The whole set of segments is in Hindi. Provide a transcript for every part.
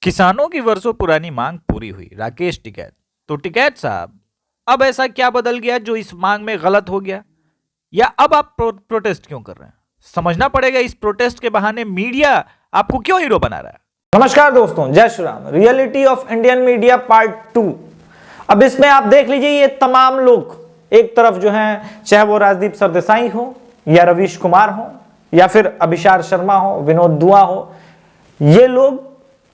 किसानों की वर्षों पुरानी मांग पूरी हुई। राकेश टिकैत। तो टिकैत साहब, अब ऐसा क्या बदल गया जो इस मांग में गलत हो गया, या अब आप प्रोटेस्ट क्यों कर रहे हैं? समझना पड़ेगा इस प्रोटेस्ट के बहाने मीडिया आपको क्यों हीरो बना रहा है। नमस्कार दोस्तों, जय Shri Ram. Reality of Indian media part 2। अब इसमें आप देख लीजिए, ये तमाम लोग एक तरफ जो हैं, चाहे वो राजदीप सरदेसाई हो या रवीश कुमार हो या फिर अभिषार शर्मा हो, विनोद दुआ हो, ये लोग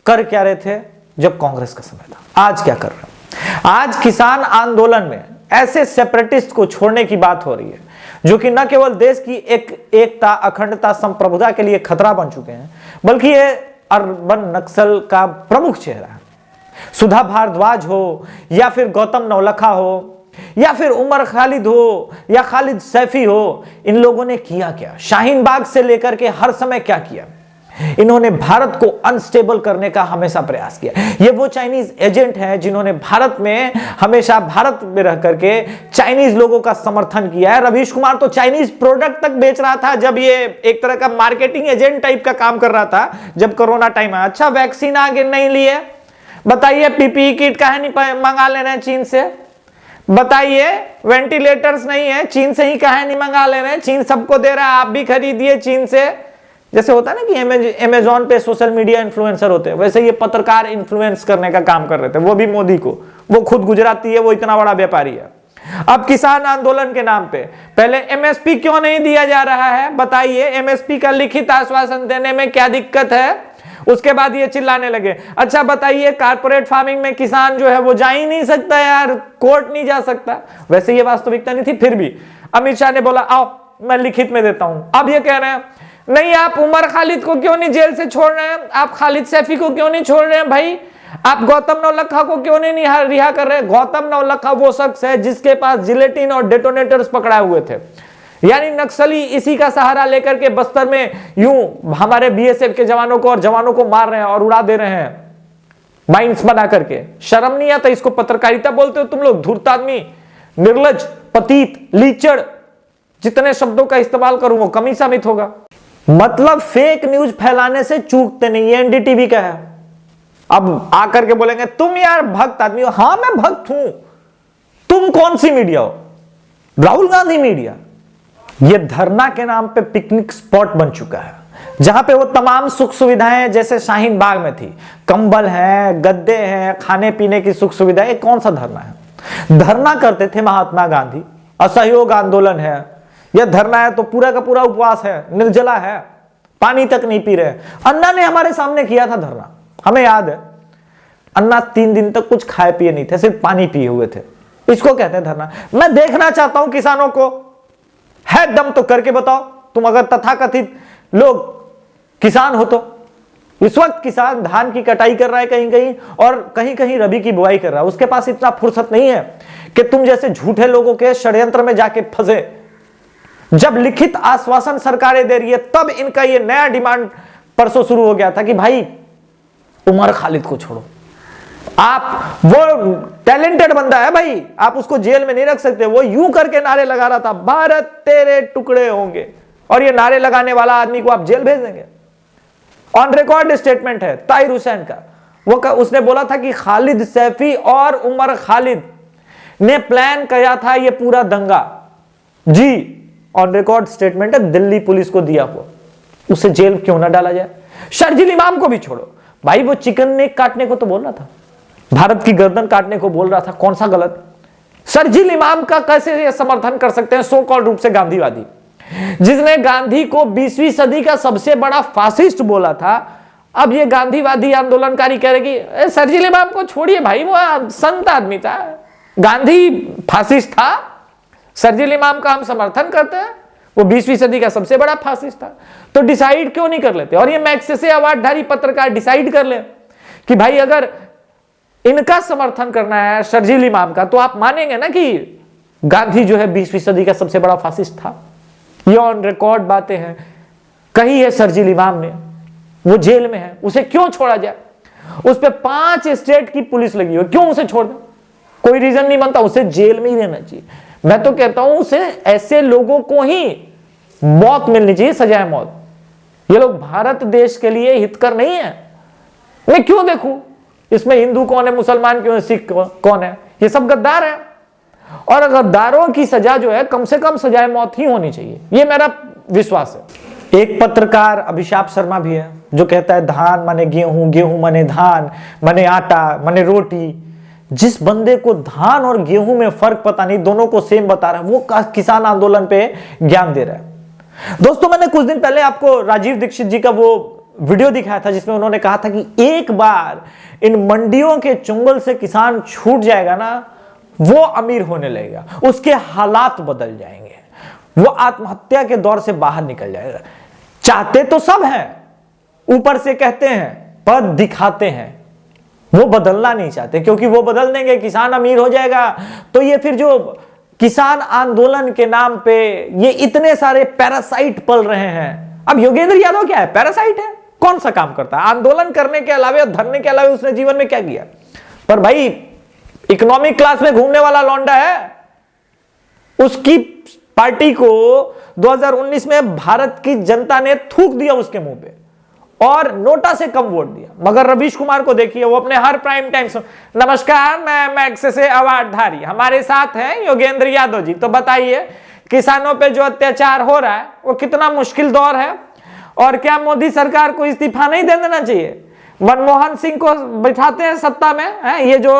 कर क्या रहे थे जब कांग्रेस का समय था, आज क्या कर रहे हैं। आज किसान आंदोलन में ऐसे सेपरेटिस्ट को छोड़ने की बात हो रही है जो कि न केवल देश की एकता, अखंडता, संप्रभुता के लिए खतरा बन चुके हैं, बल्कि ये अर्बन नक्सल का प्रमुख चेहरा है। सुधा भारद्वाज हो या फिर गौतम नवलखा हो या फिर उमर खालिद हो या खालिद सैफी हो, इन लोगों ने किया क्या? शाहीन बाग से लेकर के हर समय क्या किया? इन्होंने भारत को अनस्टेबल करने का हमेशा प्रयास किया। ये वो चाइनीज एजेंट हैं जिन्होंने भारत में हमेशा भारत में रह करके चाइनीज लोगों का समर्थन किया है। रवीश कुमार तो चाइनीज प्रोडक्ट तक बेच रहा था, जब ये एक तरह का मार्केटिंग एजेंट टाइप का काम कर रहा था जब कोरोना टाइम आया। अच्छा, वैक्सीन आगे नहीं लिए, बताइए पीपीई किट काहे नहीं मंगा ले रहे हैं चीन से? बताइए वेंटिलेटर्स नहीं है, चीन से ही काहे नहीं मंगा ले रहे हैं? चीन सबको दे रहा है, आप भी खरीदिए चीन से। जैसे होता है ना कि अमेजॉन पे सोशल मीडिया इन्फ्लुएंसर होते हैं, वैसे ये पत्रकार इन्फ्लुएंस करने का काम कर रहे थे, वो भी मोदी को। वो खुद गुजराती है, वो इतना बड़ा व्यापारी है। अब किसान आंदोलन के नाम पे पहले एमएसपी क्यों नहीं दिया जा रहा है? बताइए, एमएसपी का लिखित आश्वासन देने में क्या दिक्कत है? उसके बाद ये चिल्लाने लगे। अच्छा बताइए, कारपोरेट फार्मिंग में किसान जो है वो जा ही नहीं सकता यार, कोर्ट नहीं जा सकता। वैसे ये वास्तविकता नहीं थी, फिर भी अमित शाह ने बोला आओ मैं लिखित में देता हूं। अब ये कह रहे हैं नहीं, आप उमर खालिद को क्यों नहीं जेल से छोड़ रहे हैं? आप खालिद सैफी को क्यों नहीं छोड़ रहे हैं भाई? आप गौतम नवलखा को क्यों नहीं रिहा कर रहे हैं? गौतम नवलखा वो शख्स है जिसके पास जिलेटिन और डेटोनेटर्स पकड़ाए हुए थे, यानी नक्सली इसी का सहारा लेकर के बस्तर में यूं हमारे बीएसएफ के जवानों को और जवानों को मार रहे हैं और उड़ा दे रहे हैं माइंस बना करके। शर्म नहीं आता? इसको पत्रकारिता बोलते हो तुम लोग? धूर्त आदमी, निर्लज, पतित, लीचड़, जितने शब्दों का इस्तेमाल करूं वो कमी साबित होगा। मतलब फेक न्यूज फैलाने से चूकते नहीं, ये एनडीटीवी का है। अब आकर के बोलेंगे तुम यार भक्त आदमी हो। हां मैं भक्त हूं। तुम कौन सी मीडिया हो? राहुल गांधी मीडिया। ये धरना के नाम पे पिकनिक स्पॉट बन चुका है, जहां पे वो तमाम सुख सुविधाएं जैसे शाहीन बाग में थी, कंबल हैं, गद्दे हैं, खाने पीने की सुख सुविधाएं। कौन सा धरना है? धरना करते थे महात्मा गांधी, असहयोग आंदोलन है। यह धरना है तो पूरा का पूरा उपवास है, निर्जला है, पानी तक नहीं पी रहे। अन्ना ने हमारे सामने किया था धरना, हमें याद है। अन्ना 3 दिन तक कुछ खाए पिए नहीं थे, सिर्फ पानी पिए हुए थे। इसको कहते हैं धरना। मैं देखना चाहता हूं किसानों को, है दम तो करके बताओ। तुम अगर तथाकथित लोग किसान हो तो इस वक्त किसान धान की कटाई कर रहा है कहीं कहीं, और कहीं कहीं रबी की बुआई कर रहा है। उसके पास इतना फुर्सत नहीं है कि तुम जैसे झूठे लोगों के षड्यंत्र में जाके फंसे। जब लिखित आश्वासन सरकारें दे रही है, तब इनका ये नया डिमांड परसों शुरू हो गया था कि भाई उमर खालिद को छोड़ो। आप वो टैलेंटेड बंदा है भाई, आप उसको जेल में नहीं रख सकते। वो यूं करके नारे लगा रहा था, भारत तेरे टुकड़े होंगे, और ये नारे लगाने वाला आदमी को आप जेल भेज देंगे। ऑन रिकॉर्ड स्टेटमेंट है ताहिर हुसैन का। उसने बोला था कि खालिद सैफी और उमर खालिद ने प्लान किया था ये पूरा दंगा। जी, ऑन रिकॉर्ड स्टेटमेंट है, दिल्ली पुलिस को दिया हुआ। उसे जेल क्यों ना डाला जाए? शर्जील इमाम को भी छोड़ो भाई, वो चिकन नेक काटने को तो बोल रहा था, भारत की गर्दन काटने को बोल रहा था। कौन सा गलत? शर्जील इमाम का कैसे ये समर्थन कर सकते हैं सो कॉल्ड रूप से गांधीवादी, जिसने गांधी को 20वीं सदी का सबसे बड़ा फासिस्ट बोला था? अब ये गांधीवादी आंदोलनकारी कह रहे कि शर्जील इमाम को छोड़िए भाई, वो संत आदमी था, गांधी फासिस्ट था, शर्जील इमाम का हम समर्थन करते हैं, वो 20वीं सदी का सबसे बड़ा फासिस्ट था। तो डिसाइड क्यों नहीं कर लेते? और ये मैग्सेसे अवार्डधारी पत्रकार डिसाइड कर ले कि भाई अगर इनका समर्थन करना है शर्जील इमाम का, तो आप मानेंगे ना कि गांधी जो है 20वीं सदी का सबसे बड़ा फासिस्ट था। ये ऑन रिकॉर्ड बातें हैं, कही है शर्जील इमाम ने। वो जेल में है, उसे क्यों छोड़ा जाए? उस पर 5 स्टेट की पुलिस लगी हो, क्यों उसे छोड़ दें? कोई रीजन नहीं बनता, उसे जेल में ही रहना चाहिए। मैं तो कहता हूं उसे, ऐसे लोगों को ही मौत मिलनी चाहिए, सजाए मौत। ये लोग भारत देश के लिए हितकर नहीं है। मैं क्यों देखूं इसमें हिंदू कौन है, मुसलमान क्यों है, सिख कौन है? ये सब गद्दार है। और गद्दारों की सजा जो है कम से कम सजाए मौत ही होनी चाहिए, ये मेरा विश्वास है। एक पत्रकार अभिशाप शर्मा भी है जो कहता है धान माने गेहूं, गेहूं माने धान, माने आटा, माने रोटी। जिस बंदे को धान और गेहूं में फर्क पता नहीं, दोनों को सेम बता रहा है, वो किसान आंदोलन पे ज्ञान दे रहा है। दोस्तों, मैंने कुछ दिन पहले आपको राजीव दीक्षित जी का वो वीडियो दिखाया था जिसमें उन्होंने कहा था कि एक बार इन मंडियों के चुंगल से किसान छूट जाएगा ना, वो अमीर होने लगेगा, उसके हालात बदल जाएंगे, वो आत्महत्या के दौर से बाहर निकल जाएगा। चाहते तो सब हैं, ऊपर से कहते हैं, पद दिखाते हैं, वो बदलना नहीं चाहते, क्योंकि वो बदल देंगे किसान अमीर हो जाएगा। तो ये फिर जो किसान आंदोलन के नाम पे ये इतने सारे पैरासाइट पल रहे हैं। अब योगेंद्र यादव क्या है? पैरासाइट है। कौन सा काम करता है? आंदोलन करने के अलावा, धरने के अलावा उसने जीवन में क्या किया? पर भाई इकोनॉमिक क्लास में घूमने वाला लौंडा है, उसकी पार्टी को 2019 में भारत की जनता ने थूक दिया उसके मुंह पे और नोटा से कम वोट दिया। मगर रवीश कुमार को देखिए, वो अपने हर प्राइम टाइम नमस्कार, मैं मैक्स से अवार्डधारी, हमारे साथ हैं योगेंद्र यादव जी। तो बताइए किसानों पे जो अत्याचार हो रहा है वो कितना मुश्किल दौर है, और क्या मोदी सरकार को इस्तीफा नहीं दे देना चाहिए? मनमोहन सिंह को बैठाते हैं सत्ता में, है? ये जो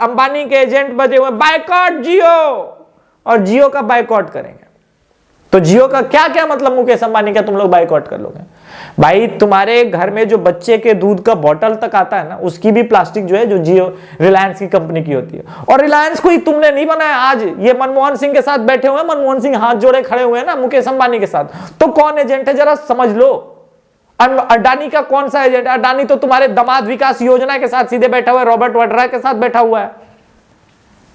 अंबानी के एजेंट बजे हुए, बायकॉट जियो, और जियो का बायकॉट करेंगे। तो जियो का क्या क्या मतलब? मुकेश अंबानी का तुम लोग बायकॉट कर लोगे? भाई तुम्हारे घर में जो बच्चे के दूध का बोतल तक आता है ना, उसकी भी प्लास्टिक जो है, जो जियो रिलायंस की कंपनी की होती है, और रिलायंस को ही तुमने नहीं बनाया। आज ये मनमोहन सिंह के साथ बैठे हुए हैं, मनमोहन सिंह हाथ जोड़े खड़े हुए हैं ना मुकेश अंबानी के साथ, तो कौन एजेंट है जरा समझ लो। अडानी का कौन सा एजेंट? अडानी तो तुम्हारे दामाद विकास योजना के साथ सीधे बैठा हुआ है, रॉबर्ट वाड्रा के साथ बैठा हुआ है,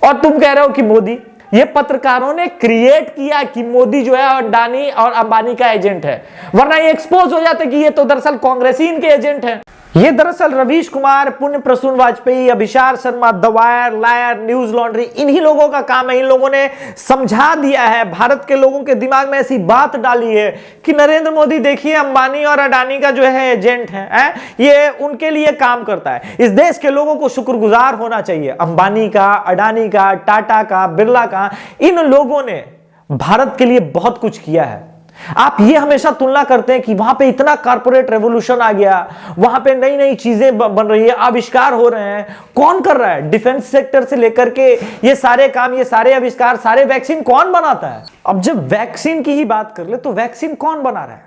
और तुम कह रहे हो कि मोदी। ये पत्रकारों ने क्रिएट किया कि मोदी जो है अडानी और अंबानी का एजेंट है, वरना ये एक्सपोज हो जाते कि ये तो दरअसल कांग्रेसी इनके एजेंट हैं। ये दरअसल रवीश कुमार, पुण्य Prasun Vajpayee, Abhisar Sharma, the wire, liar, news laundry, इन्हीं लोगों का काम है। इन लोगों ने समझा दिया है, भारत के लोगों के दिमाग में ऐसी बात डाली है कि नरेंद्र मोदी देखिए अंबानी और अडानी का जो है एजेंट है, ये उनके लिए काम करता है। इस देश के लोगों को शुक्रगुजार होना चाहिए, अंबानी का, अडानी का, टाटा का, बिरला का। इन लोगों ने भारत के लिए बहुत कुछ किया है। आप ये हमेशा तुलना करते हैं कि वहां पे इतना कारपोरेट रेवोल्यूशन आ गया, वहां पे नई नई चीजें बन रही है, आविष्कार हो रहे हैं। कौन कर रहा है? डिफेंस सेक्टर से लेकर के ये सारे काम, ये सारे आविष्कार, सारे वैक्सीन कौन बनाता है? अब जब वैक्सीन की ही बात कर ले तो वैक्सीन कौन बना रहा है?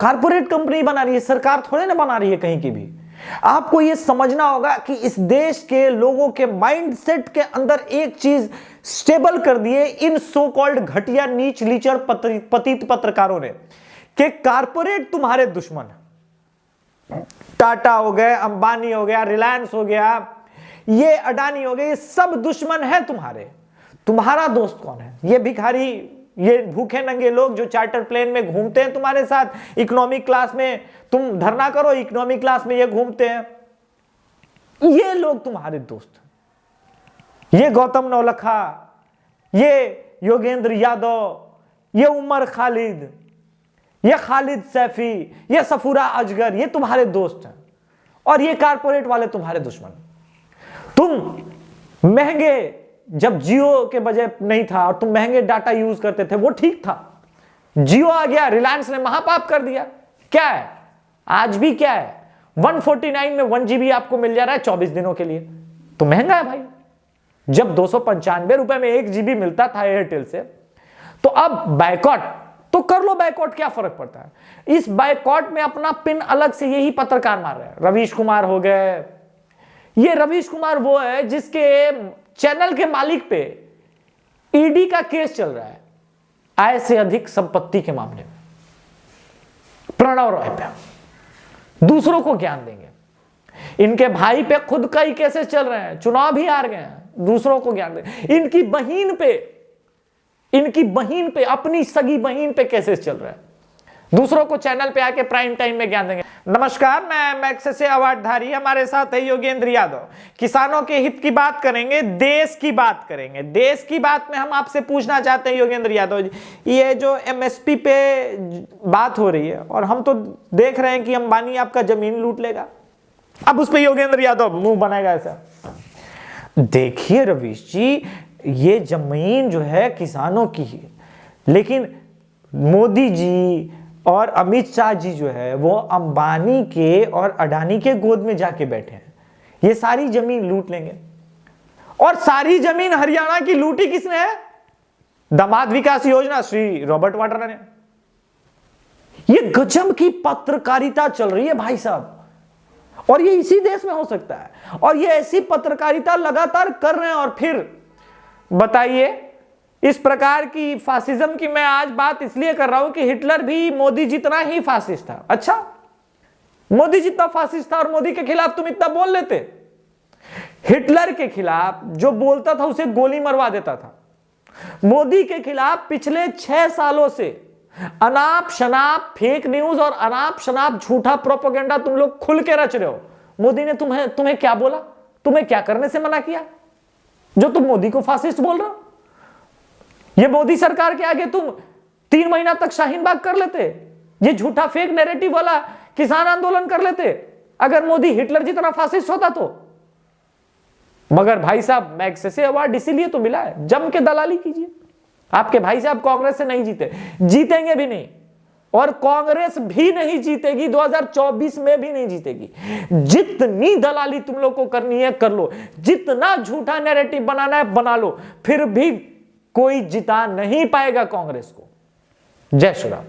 कारपोरेट कंपनी बना रही है, सरकार थोड़े ना बना रही है कहीं की भी। आपको यह समझना होगा कि इस देश के लोगों के माइंडसेट के अंदर एक चीज स्टेबल कर दिए इन सो कॉल्ड घटिया, नीच, लीचर, पतित पत्रकारों ने, कि कारपोरेट तुम्हारे दुश्मन है। टाटा हो गए, अंबानी हो गया, रिलायंस हो गया, ये अडानी हो गए, ये सब दुश्मन है तुम्हारे। तुम्हारा दोस्त कौन है? ये भिखारी, ये भूखे नंगे लोग जो चार्टर प्लेन में घूमते हैं तुम्हारे साथ इकोनॉमिक क्लास में। तुम धरना करो, इकोनॉमिक क्लास में ये घूमते हैं। ये लोग तुम्हारे दोस्त। ये गौतम नौलखा, ये योगेंद्र यादव, ये उमर खालिद, ये खालिद सैफी, ये सफूरा अजगर, ये तुम्हारे दोस्त हैं, और ये कारपोरेट वाले तुम्हारे दुश्मन। तुम महंगे, जब जियो के बजाय नहीं था और तुम महंगे डाटा यूज करते थे, वो ठीक था। जियो आ गया, रिलायंस ने महापाप कर दिया। क्या है आज भी? क्या है? 149 में 1 GB आपको मिल जा रहा है 24 दिनों के लिए, तो महंगा है भाई। जब 295 रुपए में 1 GB मिलता था एयरटेल से, तो अब बायकॉट तो कर लो, बायकॉट क्या फर्क पड़ता है? इस बायकॉट में अपना पिन अलग से यही पत्रकार मार रहे हैं। रवीश कुमार हो गए, ये रवीश कुमार वो है जिसके चैनल के मालिक पे ईडी का केस चल रहा है, आय से अधिक संपत्ति के मामले में। प्रणव रॉय पे दूसरों को ज्ञान देंगे, इनके भाई पे खुद कई केसेस चल रहे हैं, चुनाव भी हार गए हैं, दूसरों को ज्ञान देंगे। इनकी बहन पे, अपनी सगी बहन पे केसेस चल रहे हैं, दूसरों को चैनल पे आके प्राइम टाइम में ज्ञान देंगे। नमस्कार, मैं मैक्स से अवार्डधारी, हमारे साथ है योगेंद्र यादव। किसानों के हित की बात करेंगे, देश की बात करेंगे। देश की बात में हम आपसे पूछना चाहते हैं योगेंद्र यादव जी, ये जो एमएसपी पे बात हो रही है, और हम तो देख रहे हैं कि अंबानी आपका जमीन लूट लेगा, अब उस पे योगेंद्र यादव मुंह बनाएगा ऐसा। देखिए रवीश जी, ये जमीन जो है किसानों की है, लेकिन मोदी जी और अमित शाह जी जो है वो अंबानी के और अडानी के गोद में जाके बैठे हैं। ये सारी जमीन लूट लेंगे। और सारी जमीन हरियाणा की लूटी किसने है? दामाद विकास योजना श्री रॉबर्ट वाड्रा ने। ये गजब की पत्रकारिता चल रही है भाई साहब, और ये इसी देश में हो सकता है। और ये ऐसी पत्रकारिता लगातार कर रहे हैं। और फिर बताइए, इस प्रकार की फासिज्म की मैं आज बात इसलिए कर रहा हूं कि हिटलर भी मोदी जितना ही फासिस्ट था। अच्छा, मोदी जितना फासिस्ट था और मोदी के खिलाफ तुम इतना बोल लेते? हिटलर के खिलाफ जो बोलता था उसे गोली मरवा देता था। मोदी के खिलाफ पिछले 6 सालों से अनाप शनाप फेक न्यूज और अनाप शनाप झूठा प्रोपेगेंडा तुम लोग खुल के रच रहे हो। मोदी ने तुम्हें क्या बोला? तुम्हें क्या करने से मना किया जो तुम मोदी को फासिस्ट बोल रहे हो? ये मोदी सरकार के आगे तुम 3 महीना तक शाहीन बाग कर लेते, ये झूठा फेक नैरेटिव वाला किसान आंदोलन कर लेते अगर मोदी हिटलर जितना फासिस्ट होता तो। मगर भाई साहब, मैग्सेसे अवार्ड इसीलिए तो मिला है, जम के दलाली कीजिए। आपके भाई साहब कांग्रेस से नहीं जीते, जीतेंगे भी नहीं, और कांग्रेस भी नहीं जीतेगी, 2024 में भी नहीं जीतेगी। जितनी दलाली तुम लोग को करनी है कर लो, जितना झूठा नैरेटिव बनाना है बना लो, फिर भी कोई जिता नहीं पाएगा कांग्रेस को। जय श्री राम।